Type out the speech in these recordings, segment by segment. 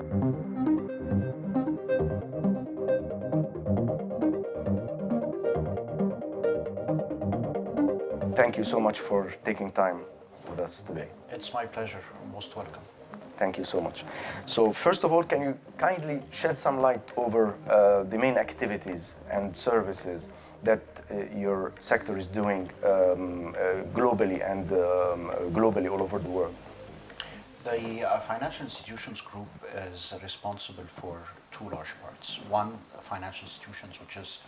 Thank you so much for taking time with us today. It's my pleasure. Most welcome. Thank you so much. So first of all, can you kindly shed some light over the main activities and services that your sector is doing globally and globally all over the world? The Financial Institutions Group is responsible for two large parts. One, financial institutions, which is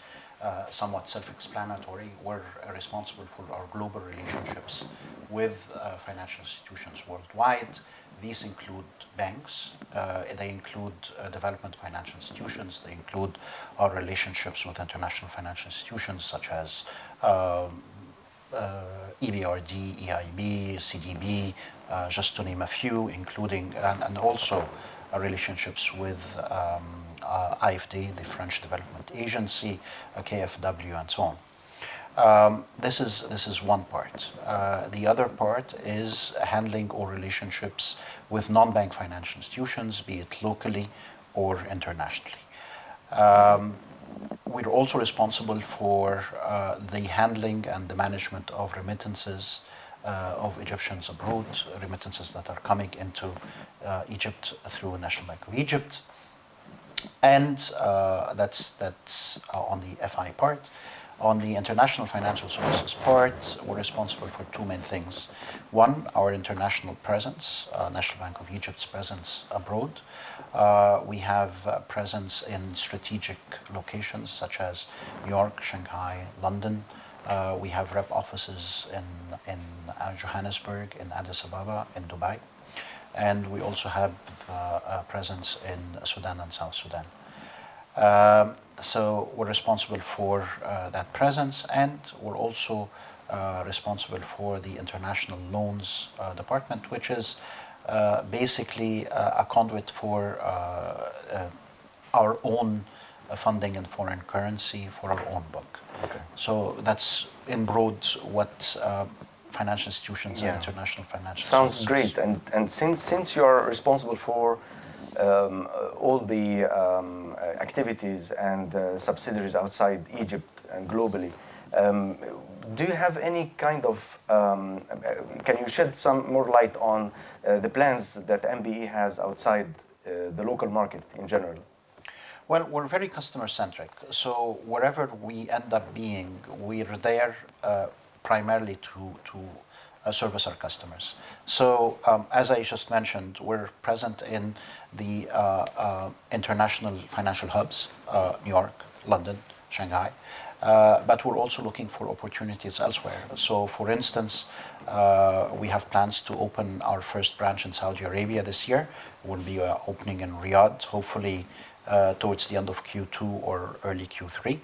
somewhat self-explanatory. We're responsible for our global relationships with financial institutions worldwide. These include banks, they include development financial institutions, they include our relationships with international financial institutions such as EBRD, EIB, CDB, just to name a few, including, and also our relationships with AFD, the French Development Agency, KfW, and so on. This is one part. The other part is handling our relationships with non-bank financial institutions, be it locally or internationally. We're also responsible for the handling and the management of remittances of Egyptians abroad, remittances that are coming into Egypt through National Bank of Egypt. And that's on the FI part. On the international financial services part, we're responsible for two main things. One, our international presence, National Bank of Egypt's presence abroad. We have presence in strategic locations such as New York, Shanghai, London. We have rep offices in Johannesburg, in Addis Ababa, in Dubai. And we also have a presence in Sudan and South Sudan. So we're responsible for that presence, and we're also responsible for the international loans department, which is basically a conduit for our own funding in foreign currency for our own book. Okay. So that's in broad what financial institutions and international financial sounds services. great. And since you are responsible for all the activities and subsidiaries outside Egypt and globally, do you have any kind of, can you shed some more light on the plans that NBE has outside the local market in general? Well, we're very customer-centric. So wherever we end up being, we're there primarily to service our customers. So as I just mentioned, we're present in the international financial hubs, New York, London, Shanghai, but we're also looking for opportunities elsewhere. So for instance, we have plans to open our first branch in Saudi Arabia this year. We'll be opening in Riyadh, hopefully towards the end of Q2 or early Q3.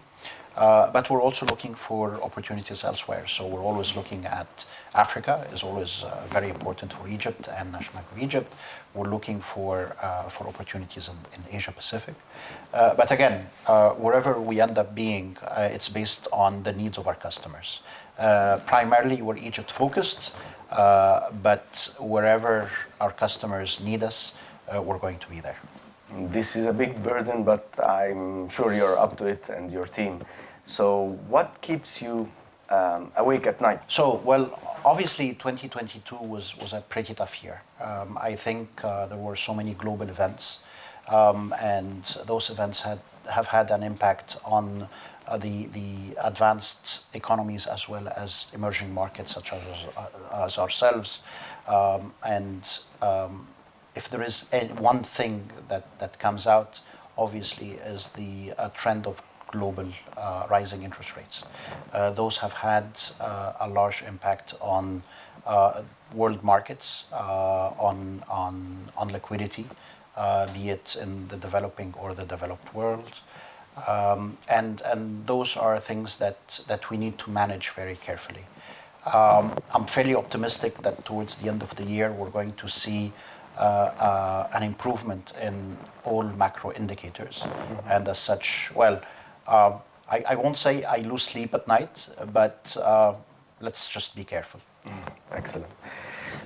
But we're also looking for opportunities elsewhere. So we're always looking at Africa, is always very important for Egypt and National Bank of Egypt. We're looking for opportunities in Asia Pacific. But again, wherever we end up being, it's based on the needs of our customers. Primarily, we're Egypt focused, but wherever our customers need us, we're going to be there. This is a big burden, but I'm sure you're up to it and your team. So what keeps you awake at night? So, well, obviously 2022 was a pretty tough year. I think there were so many global events, and those events have had an impact on the advanced economies as well as emerging markets such as ourselves. If there is one thing that comes out, obviously, is the trend of global rising interest rates. Those have had a large impact on world markets, on liquidity, be it in the developing or the developed world. And those are things that we need to manage very carefully. I'm fairly optimistic that towards the end of the year, we're going to see an improvement in all macro indicators. Mm-hmm. And as such, well, I won't say I lose sleep at night, but let's just be careful. Excellent.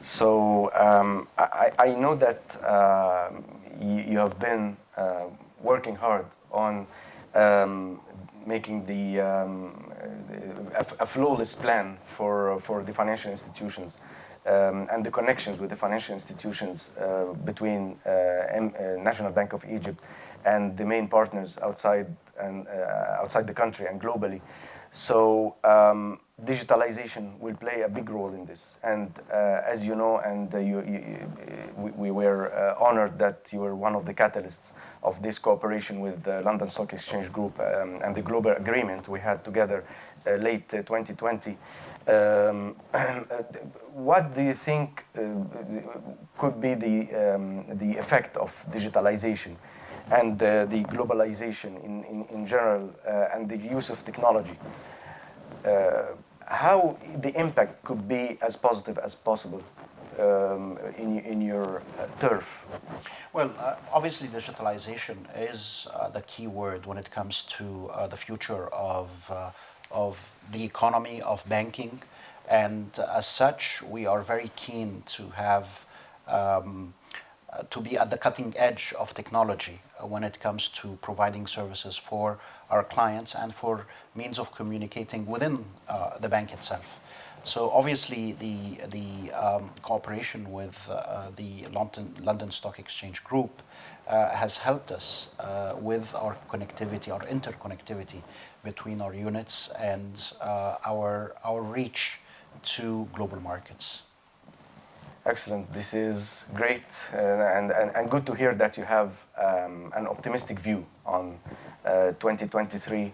So I know that you have been working hard on making a flawless plan for the financial institutions and the connections with the financial institutions between National Bank of Egypt and the main partners outside the country and globally. So digitalization will play a big role in this. And as you know, and we were honored that you were one of the catalysts of this cooperation with the London Stock Exchange Group and the global agreement we had together late 2020. What do you think could be the effect of digitalization and the globalization in general and the use of technology? How the impact could be as positive as possible in your turf? Well, obviously digitalization is the key word when it comes to the future of the economy, of banking. And as such, we are very keen to have to be at the cutting edge of technology when it comes to providing services for our clients and for means of communicating within the bank itself. So obviously the cooperation with the London Stock Exchange Group has helped us with our connectivity, our interconnectivity between our units and our reach to global markets. Excellent. This is great and good to hear that you have an optimistic view on 2023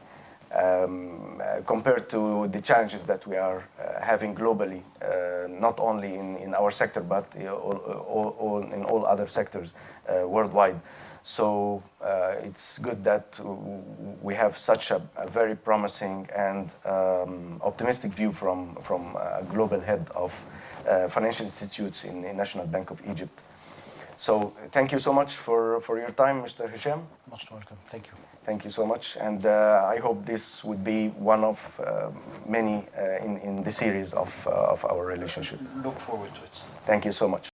compared to the challenges that we are having globally, not only in our sector, but in all other sectors worldwide. So it's good that we have such a very promising and optimistic view from a global head of financial institutes in National Bank of Egypt. So thank you so much for your time, Mr. Hisham. Most welcome. Thank you. Thank you so much. And I hope this would be one of many in the series of our relationship. Look forward to it. Thank you so much.